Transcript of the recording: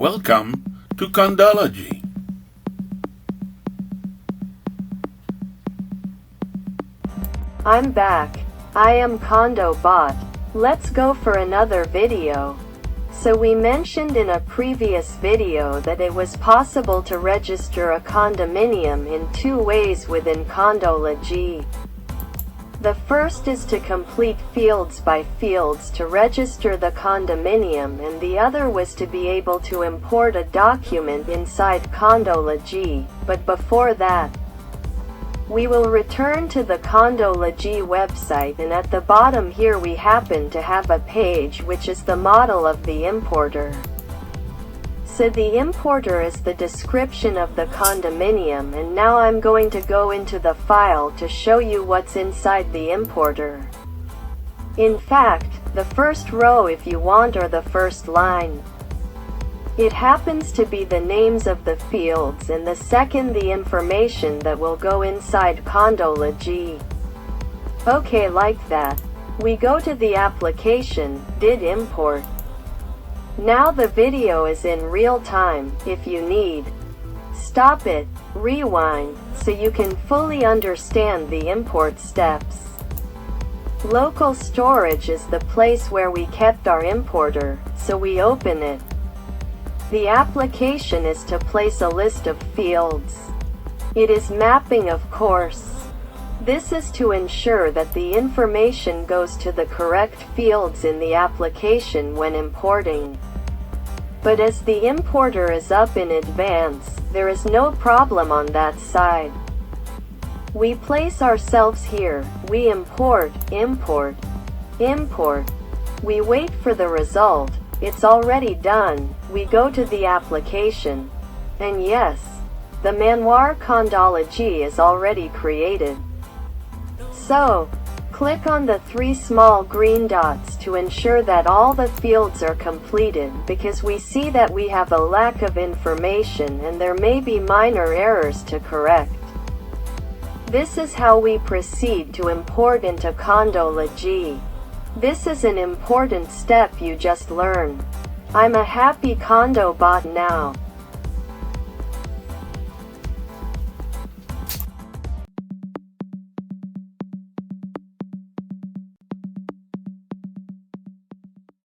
Welcome to CondoLogy. I'm back. I am CondoBot. Let's go for another video. So we mentioned in a previous video that it was possible to register a condominium in two ways within CondoLogy. The first is to complete fields by fields to register the condominium, and the other was to be able to import a document inside CondoLogy. But before that, we will return to the CondoLogy website, and at the bottom here we happen to have a page which is the model of the importer. So the importer is the description of the condominium, and now I'm going to go into the file to show you what's inside the importer. In fact, the first row if you want, or the first line, it happens to be the names of the fields, and the second the information that will go inside CondoLogy. Okay, like that. We go to the application, did import. Now the video is in real time. If you need, stop it, rewind, so you can fully understand the import steps. Local storage is the place where we kept our importer, so we open it. The application is to place a list of fields. It is mapping, of course. This is to ensure that the information goes to the correct fields in the application when importing. But as the importer is up in advance, there is no problem on that side. We place ourselves here, we import, import. We wait for the result. It's already done. We go to the application. And yes, the manual CondoLogy is already created. So, click on the three small green dots to ensure that all the fields are completed, because we see that we have a lack of information and there may be minor errors to correct. This is how we proceed to import into CondoLogy. This is an important step you just learned. I'm a happy CondoBot now.